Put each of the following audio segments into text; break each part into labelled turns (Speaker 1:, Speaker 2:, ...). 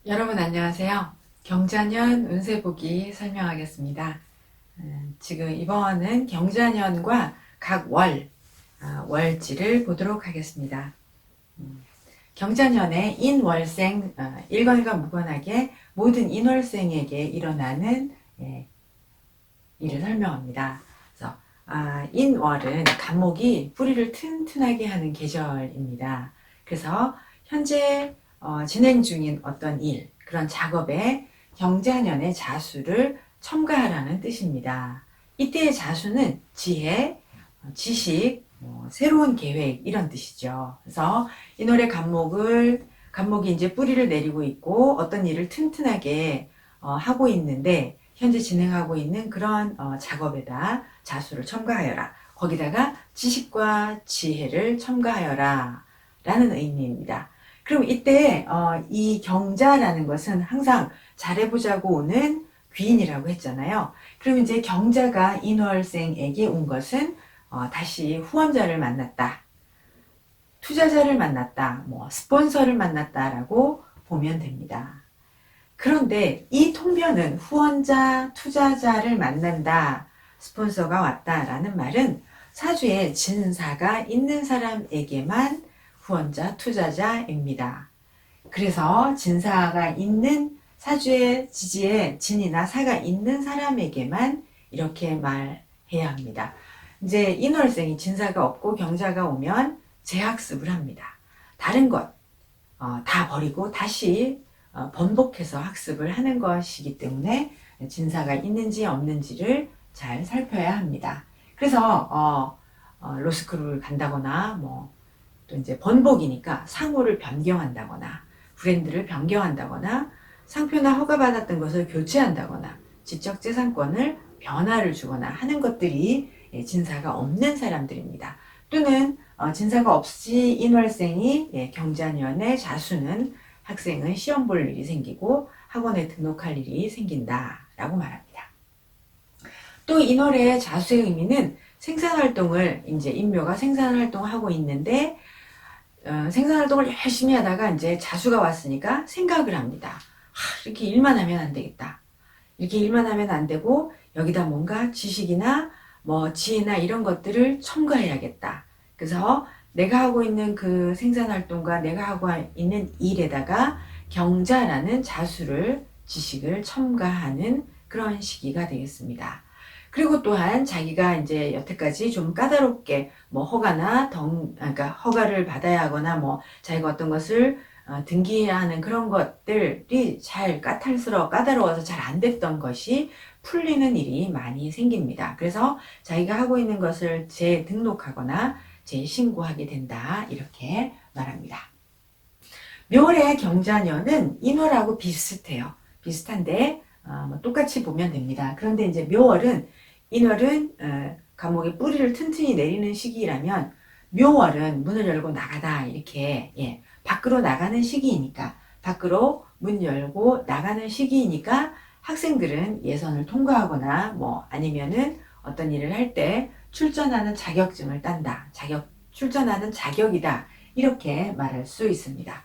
Speaker 1: 여러분 안녕하세요. 경자년 운세보기 설명하겠습니다. 지금 이번은 경자년과 각 월지를 보도록 하겠습니다. 경자년의 인월생, 일간과 무관하게 모든 인월생에게 일어나는 일을 설명합니다. 그래서 인월은 간목이 뿌리를 튼튼하게 하는 계절입니다. 그래서 현재 진행 중인 어떤 일, 그런 작업에 경자년의 자수를 첨가하라는 뜻입니다. 이때의 자수는 지혜, 지식, 새로운 계획 이런 뜻이죠. 그래서 이 노래 간목이 이제 뿌리를 내리고 있고 어떤 일을 튼튼하게 하고 있는데 현재 진행하고 있는 그런 작업에다 자수를 첨가하여라. 거기다가 지식과 지혜를 첨가하여라 라는 의미입니다. 그럼 이때 이 경자라는 것은 항상 잘해보자고 오는 귀인이라고 했잖아요. 그럼 이제 경자가 인월생에게 온 것은 다시 후원자를 만났다, 투자자를 만났다, 스폰서를 만났다라고 보면 됩니다. 그런데 이 통변은 후원자, 투자자를 만난다, 스폰서가 왔다라는 말은 사주에 진사가 있는 사람에게만 후원자, 투자자입니다. 그래서 진사가 있는 사주의 지지에 진이나 사가 있는 사람에게만 이렇게 말해야 합니다. 이제 인월생이 진사가 없고 경자가 오면 재학습을 합니다. 다른 것 다 버리고 다시 번복해서 학습을 하는 것이기 때문에 진사가 있는지 없는지를 잘 살펴야 합니다. 그래서 로스쿨을 간다거나 또 이제 번복이니까 상호를 변경한다거나 브랜드를 변경한다거나 상표나 허가받았던 것을 교체한다거나 지적재산권을 변화를 주거나 하는 것들이 진사가 없는 사람들입니다. 또는 진사가 없이 인월생이 경자년의 자수는 학생은 시험 볼 일이 생기고 학원에 등록할 일이 생긴다라고 말합니다. 또 인월의 자수의 의미는 생산활동을 이제 인묘가 생산활동을 하고 있는데 생산활동을 열심히 하다가 이제 자수가 왔으니까 생각을 합니다. 이렇게 일만 하면 안 되겠다. 이렇게 일만 하면 안 되고 여기다 뭔가 지식이나 지혜나 이런 것들을 첨가해야겠다. 그래서 내가 하고 있는 그 생산활동과 내가 하고 있는 일에다가 경자라는 자수를 지식을 첨가하는 그런 시기가 되겠습니다. 그리고 또한 자기가 이제 여태까지 좀 까다롭게 허가나 그러니까 허가를 받아야 하거나 자기가 어떤 것을 등기해야 하는 그런 것들이 잘 까다로워서 잘 안 됐던 것이 풀리는 일이 많이 생깁니다. 그래서 자기가 하고 있는 것을 재등록하거나 재신고하게 된다 이렇게 말합니다. 묘월의 경자년은 인월하고 비슷해요. 비슷한데 똑같이 보면 됩니다. 그런데 이제 묘월은 인월은 감옥에 뿌리를 튼튼히 내리는 시기라면 묘월은 문을 열고 나가다 이렇게 밖으로 나가는 시기이니까 밖으로 문 열고 나가는 시기이니까 학생들은 예선을 통과하거나 아니면은 어떤 일을 할 때 출전하는 자격증을 딴다. 출전하는 자격이다. 이렇게 말할 수 있습니다.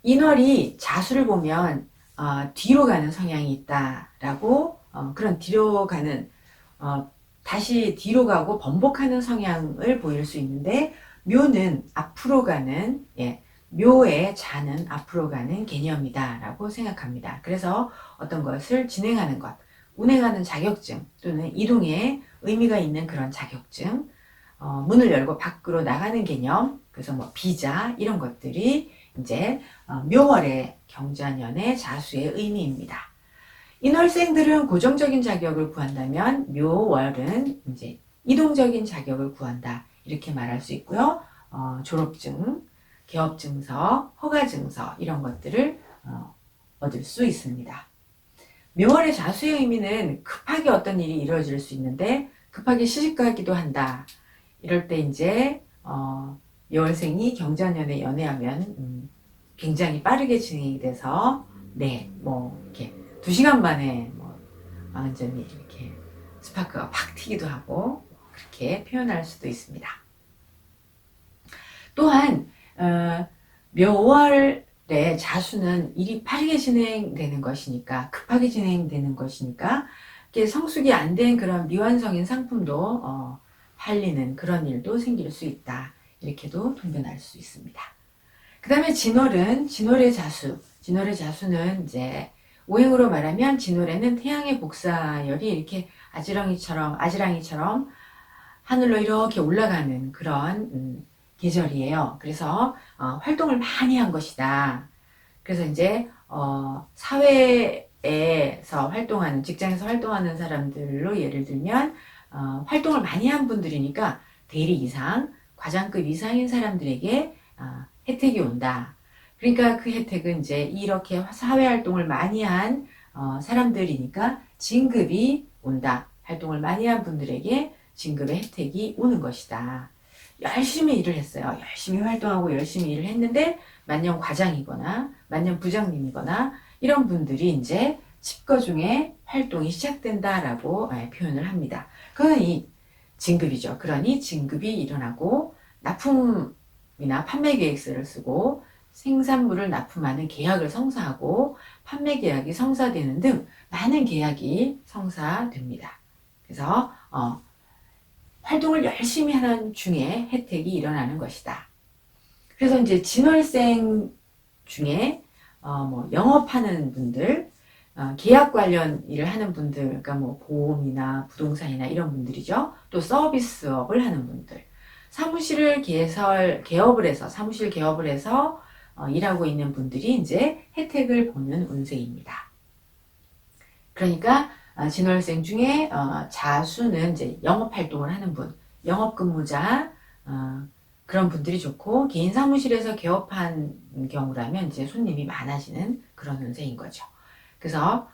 Speaker 1: 인월이 자수를 보면 뒤로 가는 성향이 있다라고 그런 뒤로 가는 다시 뒤로 가고 번복하는 성향을 보일 수 있는데 묘는 앞으로 가는 묘의 자는 앞으로 가는 개념이다 라고 생각합니다. 그래서 어떤 것을 진행하는 것, 운행하는 자격증 또는 이동에 의미가 있는 그런 자격증, 문을 열고 밖으로 나가는 개념, 그래서 비자 이런 것들이 이제 묘월의 경자년의 자수의 의미입니다. 인월생들은 고정적인 자격을 구한다면 묘월은 이제 이동적인 자격을 구한다 이렇게 말할 수 있고요. 졸업증, 개업증서, 허가증서 이런 것들을 얻을 수 있습니다. 묘월의 자수의 의미는 급하게 어떤 일이 이루어질 수 있는데 급하게 시집가기도 한다. 이럴 때 이제 묘월생이 경자년에 연애하면 굉장히 빠르게 진행이 돼서 이렇게 2시간 만에 완전히 이렇게 스파크가 팍 튀기도 하고 그렇게 표현할 수도 있습니다. 또한 묘월 자수는 일이 빠르게 진행되는 것이니까, 급하게 진행되는 것이니까, 이게 성숙이 안 된 그런 미완성인 상품도 팔리는 그런 일도 생길 수 있다. 이렇게도 통변할 수 있습니다. 그 다음에 진월의 자수. 진월의 자수는 이제 오행으로 말하면 진월에는 태양의 복사열이 이렇게 아지랑이처럼 하늘로 이렇게 올라가는 그런 계절이에요. 그래서 활동을 많이 한 것이다. 그래서 이제 사회에서 활동하는, 직장에서 활동하는 사람들로 예를 들면 활동을 많이 한 분들이니까 대리 이상, 과장급 이상인 사람들에게 혜택이 온다. 그러니까 그 혜택은 이제 이렇게 사회 활동을 많이 한 사람들이니까 진급이 온다. 활동을 많이 한 분들에게 진급의 혜택이 오는 것이다. 열심히 일을 했어요. 열심히 활동하고 열심히 일을 했는데 만년 과장이거나 만년 부장님이거나 이런 분들이 이제 칩거 중에 활동이 시작된다라고 표현을 합니다. 그건 이 진급이죠. 그러니 진급이 일어나고 납품이나 판매 계획서를 쓰고 생산물을 납품하는 계약을 성사하고 판매 계약이 성사되는 등 많은 계약이 성사됩니다. 그래서 활동을 열심히 하는 중에 혜택이 일어나는 것이다. 그래서 이제 진월생 중에 뭐 영업하는 분들, 계약 관련 일을 하는 분들, 그러니까 뭐 보험이나 부동산이나 이런 분들이죠. 또 서비스업을 하는 분들, 사무실 개업을 해서 일하고 있는 분들이 이제 혜택을 보는 운세입니다. 그러니까 진월생 중에 자수는 이제 영업 활동을 하는 분, 영업 근무자 그런 분들이 좋고, 개인 사무실에서 개업한 경우라면 이제 손님이 많아지는 그런 운세인 거죠. 그래서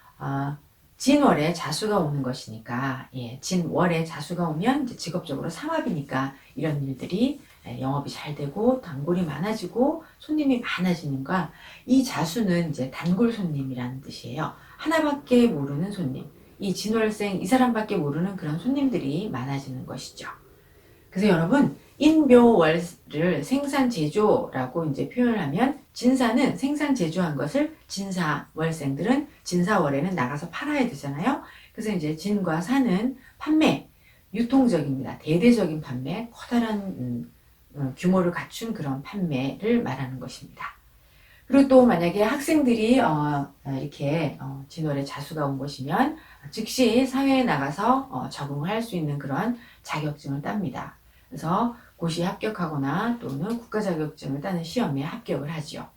Speaker 1: 진월에 자수가 오는 것이니까, 진월에 자수가 오면 이제 직업적으로 삼합이니까 이런 일들이 영업이 잘 되고 단골이 많아지고 손님이 많아지는가. 이 자수는 이제 단골 손님이라는 뜻이에요. 하나밖에 모르는 손님, 이 진월생 이 사람밖에 모르는 그런 손님들이 많아지는 것이죠. 그래서 여러분, 인묘월을 생산제조라고 이제 표현을 하면, 진사는 생산제조한 것을 진사월생들은 진사월에는 나가서 팔아야 되잖아요. 그래서 이제 진과 사는 판매, 유통적입니다. 대대적인 판매, 커다란 규모를 갖춘 그런 판매를 말하는 것입니다. 그리고 또 만약에 학생들이 이렇게 진월에 자수가 온 것이면 즉시 사회에 나가서 적응할 수 있는 그런 자격증을 땁니다. 그래서 고시에 합격하거나 또는 국가 자격증을 따는 시험에 합격을 하죠.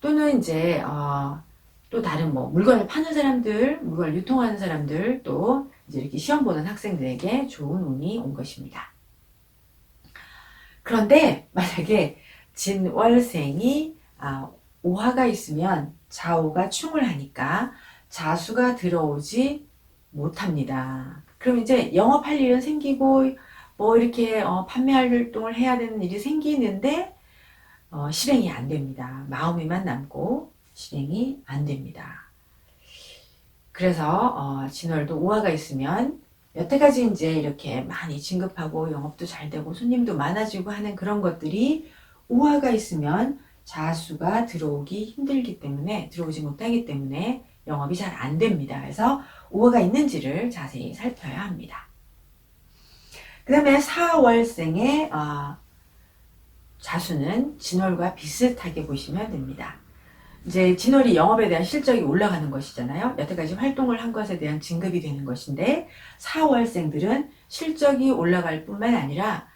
Speaker 1: 또는 이제 또 다른 뭐 물건을 파는 사람들, 물건을 유통하는 사람들, 또 이제 이렇게 시험 보는 학생들에게 좋은 운이 온 것입니다. 그런데 만약에 진월생이 오화가 있으면 자오가 충을 하니까 자수가 들어오지 못합니다. 그럼 이제 영업할 일은 생기고 뭐 이렇게 판매 활동을 해야 되는 일이 생기는데 실행이 안 됩니다. 마음에만 남고 실행이 안 됩니다. 그래서 진월도 오화가 있으면 여태까지 이제 이렇게 많이 진급하고 영업도 잘 되고 손님도 많아지고 하는 그런 것들이 오화가 있으면 자수가 들어오지 못하기 때문에 영업이 잘 안 됩니다. 그래서 오화가 있는지를 자세히 살펴야 합니다. 그 다음에 사월생의 자수는 진월과 비슷하게 보시면 됩니다. 이제 진월이 영업에 대한 실적이 올라가는 것이잖아요. 여태까지 활동을 한 것에 대한 진급이 되는 것인데, 사월생들은 실적이 올라갈 뿐만 아니라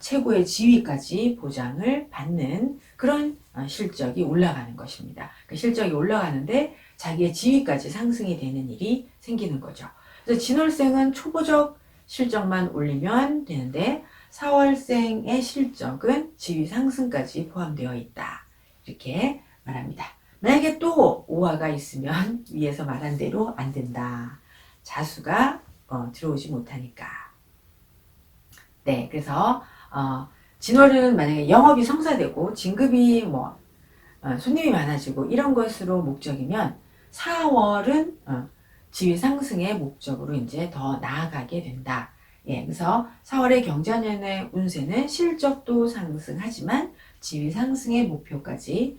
Speaker 1: 최고의 지위까지 보장을 받는 그런 실적이 올라가는 것입니다. 그 실적이 올라가는데 자기의 지위까지 상승이 되는 일이 생기는 거죠. 그래서 진월생은 초보적 실적만 올리면 되는데, 사월생의 실적은 지위 상승까지 포함되어 있다. 이렇게 말합니다. 만약에 또 오화가 있으면 위에서 말한 대로 안 된다. 자수가 들어오지 못하니까. 네, 그래서 진월은 만약에 영업이 성사되고 진급이 손님이 많아지고 이런 것으로 목적이면, 4월은 지위 상승의 목적으로 이제 더 나아가게 된다. 그래서 4월의 경자년의 운세는 실적도 상승하지만 지위 상승의 목표까지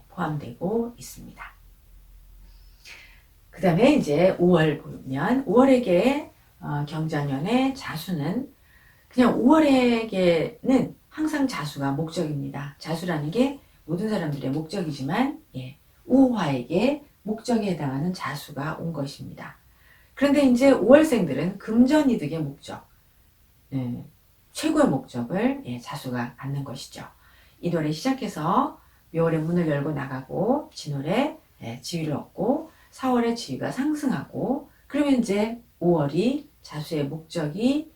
Speaker 1: 포함되고 있습니다. 그 다음에 이제 5월 보면 5월에게 경자년의 자수는 그냥 5월에게는 항상 자수가 목적입니다. 자수라는 게 모든 사람들의 목적이지만 5화에게 목적에 해당하는 자수가 온 것입니다. 그런데 이제 5월생들은 금전이득의 목적, 최고의 목적을 자수가 갖는 것이죠. 이월에 시작해서 묘월에 문을 열고 나가고 진월에 지위를 얻고 4월에 지위가 상승하고 그러면 이제 5월이 자수의 목적이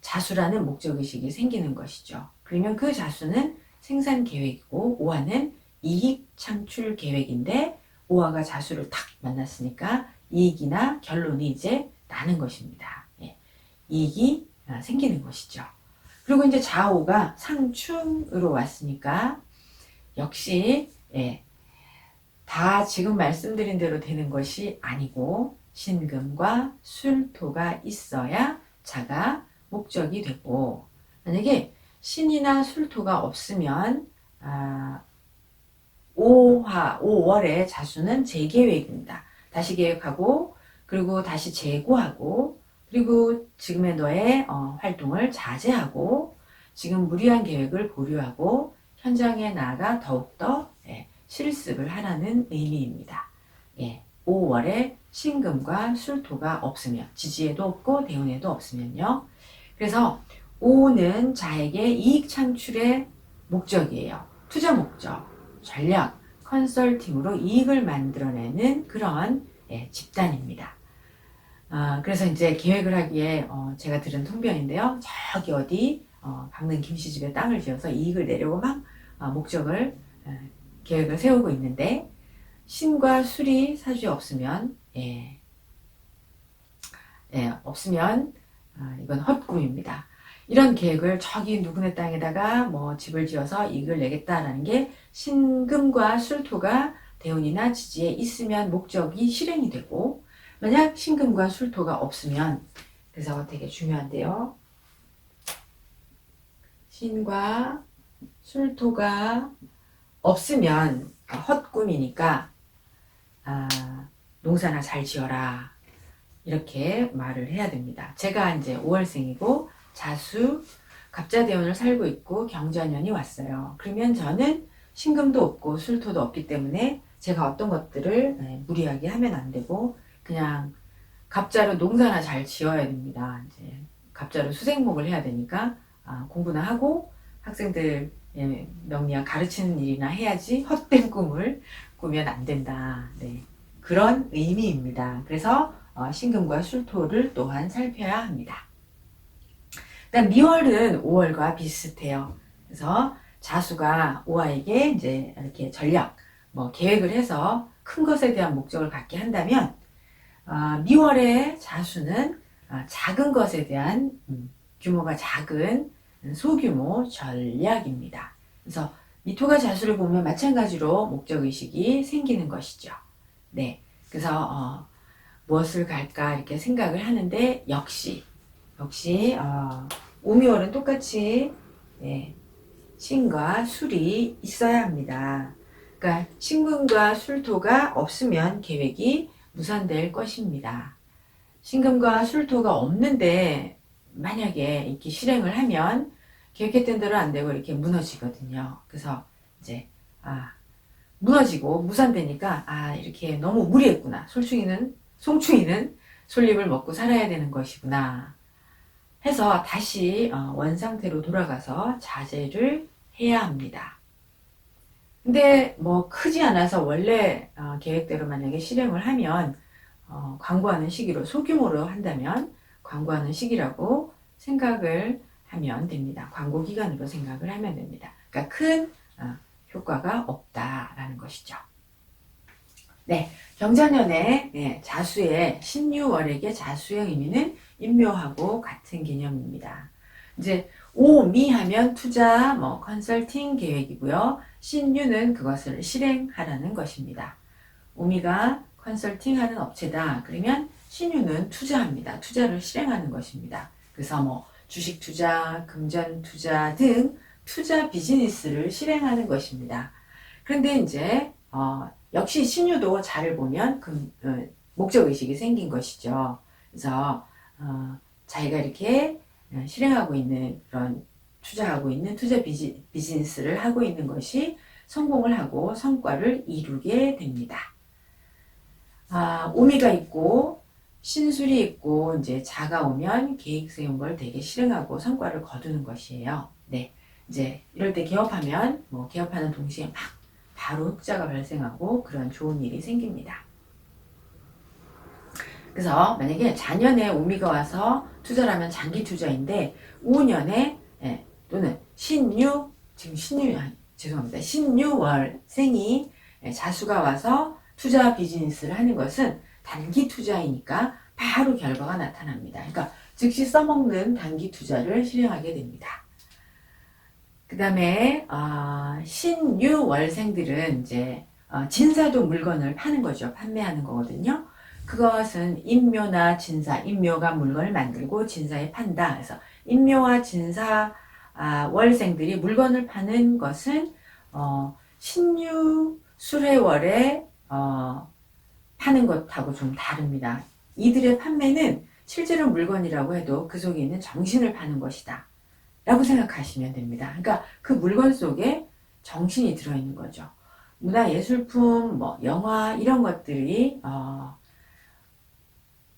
Speaker 1: 자수라는 목적의식이 생기는 것이죠. 그러면 그 자수는 생산 계획이고 5화는 이익 창출 계획인데 5화가 자수를 탁 만났으니까 이익이나 결론이 이제 나는 것입니다. 이익이 생기는 것이죠. 그리고 이제 좌우가 상충으로 왔으니까 역시 다 지금 말씀드린 대로 되는 것이 아니고 신금과 술토가 있어야 자가 목적이 되고 만약에 신이나 술토가 없으면 5월의 자수는 재계획입니다. 다시 계획하고 그리고 다시 재고하고 그리고 지금의 너의 활동을 자제하고 지금 무리한 계획을 보류하고 현장에 나아가 더욱더 실습을 하라는 의미입니다. 5월에 신금과 술토가 없으면 지지에도 없고 대운에도 없으면요. 그래서 5는 자에게 이익 창출의 목적이에요. 투자 목적, 전략, 컨설팅으로 이익을 만들어내는 그런 집단입니다. 그래서 이제 계획을 하기에 제가 들은 통변인데요. 저기 어디 강릉 김씨집에 땅을 지어서 이익을 내려고 막 목적을 계획을 세우고 있는데 신과 술이 사주에 없으면 없으면 이건 헛꿈입니다. 이런 계획을 저기 누구네 땅에다가 뭐 집을 지어서 이익을 내겠다라는 게 신금과 술토가 대운이나 지지에 있으면 목적이 실행이 되고 만약 신금과 술토가 없으면 그래서 되게 중요한데요. 신과 술토가 없으면 헛꿈이니까 농사나 잘 지어라 이렇게 말을 해야 됩니다. 제가 이제 5월생이고 자수 갑자대운을 살고 있고 경자년이 왔어요. 그러면 저는 신금도 없고 술토도 없기 때문에 제가 어떤 것들을 무리하게 하면 안 되고 그냥 갑자로 농사나 잘 지어야 됩니다. 이제 갑자로 수생목을 해야 되니까 공부나 하고 학생들 명리학 가르치는 일이나 해야지 헛된 꿈을 꾸면 안 된다. 그런 의미입니다. 그래서 신금과 술토를 또한 살펴야 합니다. 일단 미월은 5월과 비슷해요. 그래서 자수가 5화에게 이제 이렇게 전략, 계획을 해서 큰 것에 대한 목적을 갖게 한다면 미월의 자수는 작은 것에 대한 규모가 작은 소규모 전략입니다. 그래서 미토가 자수를 보면 마찬가지로 목적의식이 생기는 것이죠. 그래서 무엇을 갈까 이렇게 생각을 하는데 역시 오미월은 똑같이 신과 술이 있어야 합니다. 그러니까 신금과 술토가 없으면 계획이 무산될 것입니다. 신금과 술토가 없는데 만약에 이렇게 실행을 하면 계획했던 대로 안 되고 이렇게 무너지거든요. 그래서 이제 무너지고 무산되니까 이렇게 너무 무리했구나. 송충이는 솔잎을 먹고 살아야 되는 것이구나 해서 다시 원상태로 돌아가서 자제를 해야 합니다. 근데 크지 않아서 원래 계획대로 만약에 실행을 하면 광고하는 시기로 소규모로 한다면 광고하는 시기라고 생각을 하면 됩니다. 광고 기간으로 생각을 하면 됩니다. 그러니까 큰 효과가 없다라는 것이죠. 경자년의 자수의 신유월에게 자수의 의미는 인묘하고 같은 개념입니다. 이제 오미하면 투자, 컨설팅 계획이고요. 신유는 그것을 실행하라는 것입니다. 오미가 컨설팅하는 업체다. 그러면 신유는 투자합니다. 투자를 실행하는 것입니다. 그래서 주식 투자, 금전 투자 등 투자 비즈니스를 실행하는 것입니다. 그런데 이제 역시 신유도 자를 보면 목적의식이 생긴 것이죠. 그래서 자기가 이렇게 실행하고 있는 그런 투자하고 있는 투자 비즈니스를 하고 있는 것이 성공을 하고 성과를 이루게 됩니다. 오미가 있고 신술이 있고 이제 자가 오면 계획 세운 걸 되게 실행하고 성과를 거두는 것이에요. 네. 이제 이럴 때 개업하면 뭐 개업하는 동시에 막 바로 흑자가 발생하고 그런 좋은 일이 생깁니다. 그래서 만약에 자년에 오미가 와서 투자를 하면 장기 투자인데 5년에 또는 지금 죄송합니다. 신유월생이 자수가 와서 투자 비즈니스를 하는 것은 단기 투자이니까 바로 결과가 나타납니다. 그러니까 즉시 써먹는 단기 투자를 실행하게 됩니다. 그 다음에 신유월생들은 이제 진사도 물건을 파는 거죠. 판매하는 거거든요. 그것은 인묘나 진사, 인묘가 물건을 만들고 진사에 판다. 그래서 인묘와 진사 월생들이 물건을 파는 것은 신유 수레월에 파는 것하고 좀 다릅니다. 이들의 판매는 실제로 물건이라고 해도 그 속에 있는 정신을 파는 것이다 라고 생각하시면 됩니다. 그러니까 그 물건 속에 정신이 들어있는 거죠. 문화예술품, 뭐 영화 이런 것들이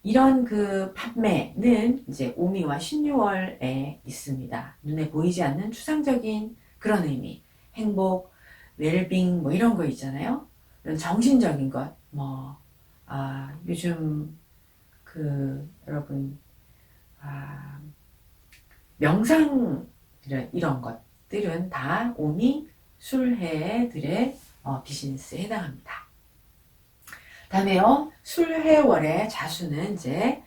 Speaker 1: 이런 그 판매는 이제 오미와 신유월에 있습니다. 눈에 보이지 않는 추상적인 그런 의미, 행복, 웰빙 뭐 이런 거 있잖아요. 이런 정신적인 것, 요즘 여러분 명상 이런 것들은 다 오미 술해들의 비즈니스에 해당합니다. 다음에요, 술해월의 자수는 이제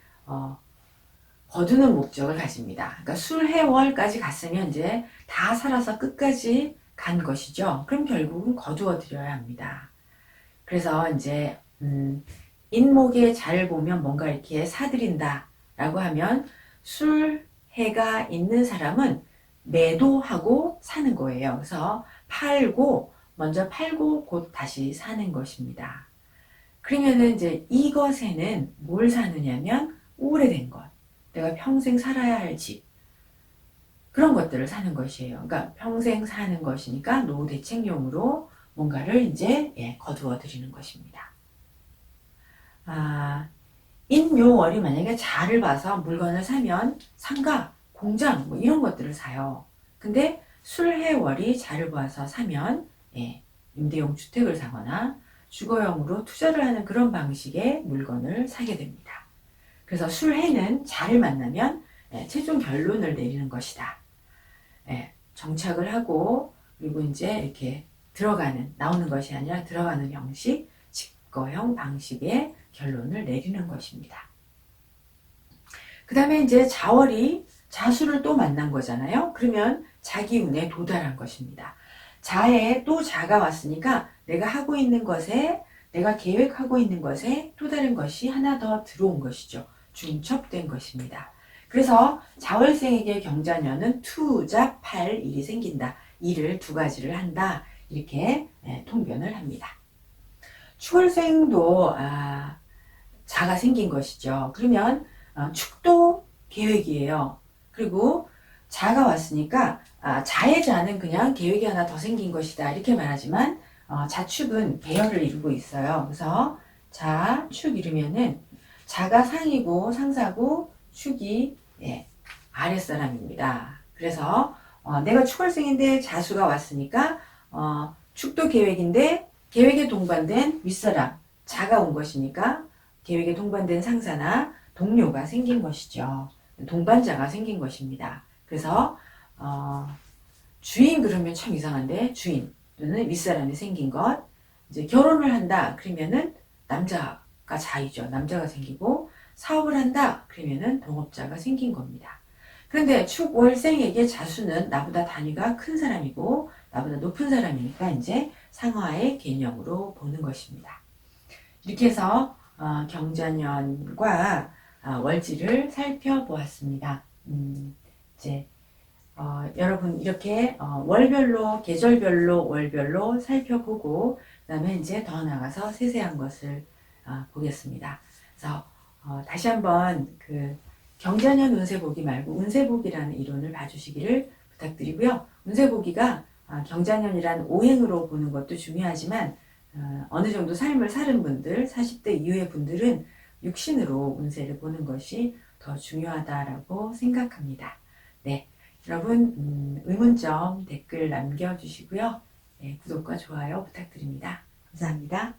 Speaker 1: 거두는 목적을 가집니다. 그러니까 술해월까지 갔으면 이제 다 살아서 끝까지 간 것이죠. 그럼 결국은 거두어 드려야 합니다. 그래서 이제 인목의 자를 보면 뭔가 이렇게 사들인다 라고 하면 술해가 있는 사람은 매도하고 사는 거예요. 그래서 먼저 팔고 곧 다시 사는 것입니다. 그러면은 이제 이것에는 뭘 사느냐면 오래된 것, 내가 평생 살아야 할 집, 그런 것들을 사는 것이에요. 그러니까 평생 사는 것이니까 노후 대책용으로 뭔가를 이제 거두어 드리는 것입니다. 인묘월이 만약에 자를 봐서 물건을 사면 상가, 공장 뭐 이런 것들을 사요. 근데 술해월이 자를 봐서 사면 임대용 주택을 사거나 주거용으로 투자를 하는 그런 방식의 물건을 사게 됩니다. 그래서 술해는 자를 만나면 최종 결론을 내리는 것이다. 정착을 하고 그리고 이제 이렇게 나오는 것이 아니라 들어가는 형식, 직거형 방식의 결론을 내리는 것입니다. 그 다음에 이제 자월이 자수를 또 만난 거잖아요. 그러면 자기 운에 도달한 것입니다. 자에 또 자가 왔으니까 내가 하고 있는 것에, 내가 계획하고 있는 것에 또 다른 것이 하나 더 들어온 것이죠. 중첩된 것입니다. 그래서 자월생에게 경자년은 투자, 팔, 일이 생긴다. 일을 두 가지를 한다. 이렇게 통변을 합니다. 축월생도 자가 생긴 것이죠. 그러면 축도 계획이에요. 그리고 자가 왔으니까 자의 자는 그냥 계획이 하나 더 생긴 것이다 이렇게 말하지만 자축은 배열을 이루고 있어요. 그래서 자, 축 이루면은 자가 상이고 상사고 축이 아랫사람입니다. 그래서 내가 축월생인데 자수가 왔으니까 축도 계획인데 계획에 동반된 윗사람 자가 온 것이니까 계획에 동반된 상사나 동료가 생긴 것이죠. 동반자가 생긴 것입니다. 그래서 주인 그러면 참 이상한데 주인 또는 윗사람이 생긴 것, 이제 결혼을 한다 그러면은 남자가 자이죠. 남자가 생기고 사업을 한다 그러면은 동업자가 생긴 겁니다. 그런데 축월생에게 자수는 나보다 단위가 큰 사람이고 나보다 높은 사람이니까 이제 상하의 개념으로 보는 것입니다. 이렇게 해서 경자년과 월지를 살펴보았습니다. 이제 여러분 이렇게 월별로, 계절별로, 월별로 살펴보고 그다음에 이제 더 나아가서 세세한 것을 보겠습니다. 그래서 다시 한번 그 경자년 운세보기 말고 운세보기라는 이론을 봐주시기를 부탁드리고요. 운세보기가 경자년이란 오행으로 보는 것도 중요하지만 어느 정도 삶을 사는 분들, 40대 이후의 분들은 육신으로 운세를 보는 것이 더 중요하다라고 생각합니다. 네, 여러분 의문점 댓글 남겨주시고요. 네, 구독과 좋아요 부탁드립니다. 감사합니다.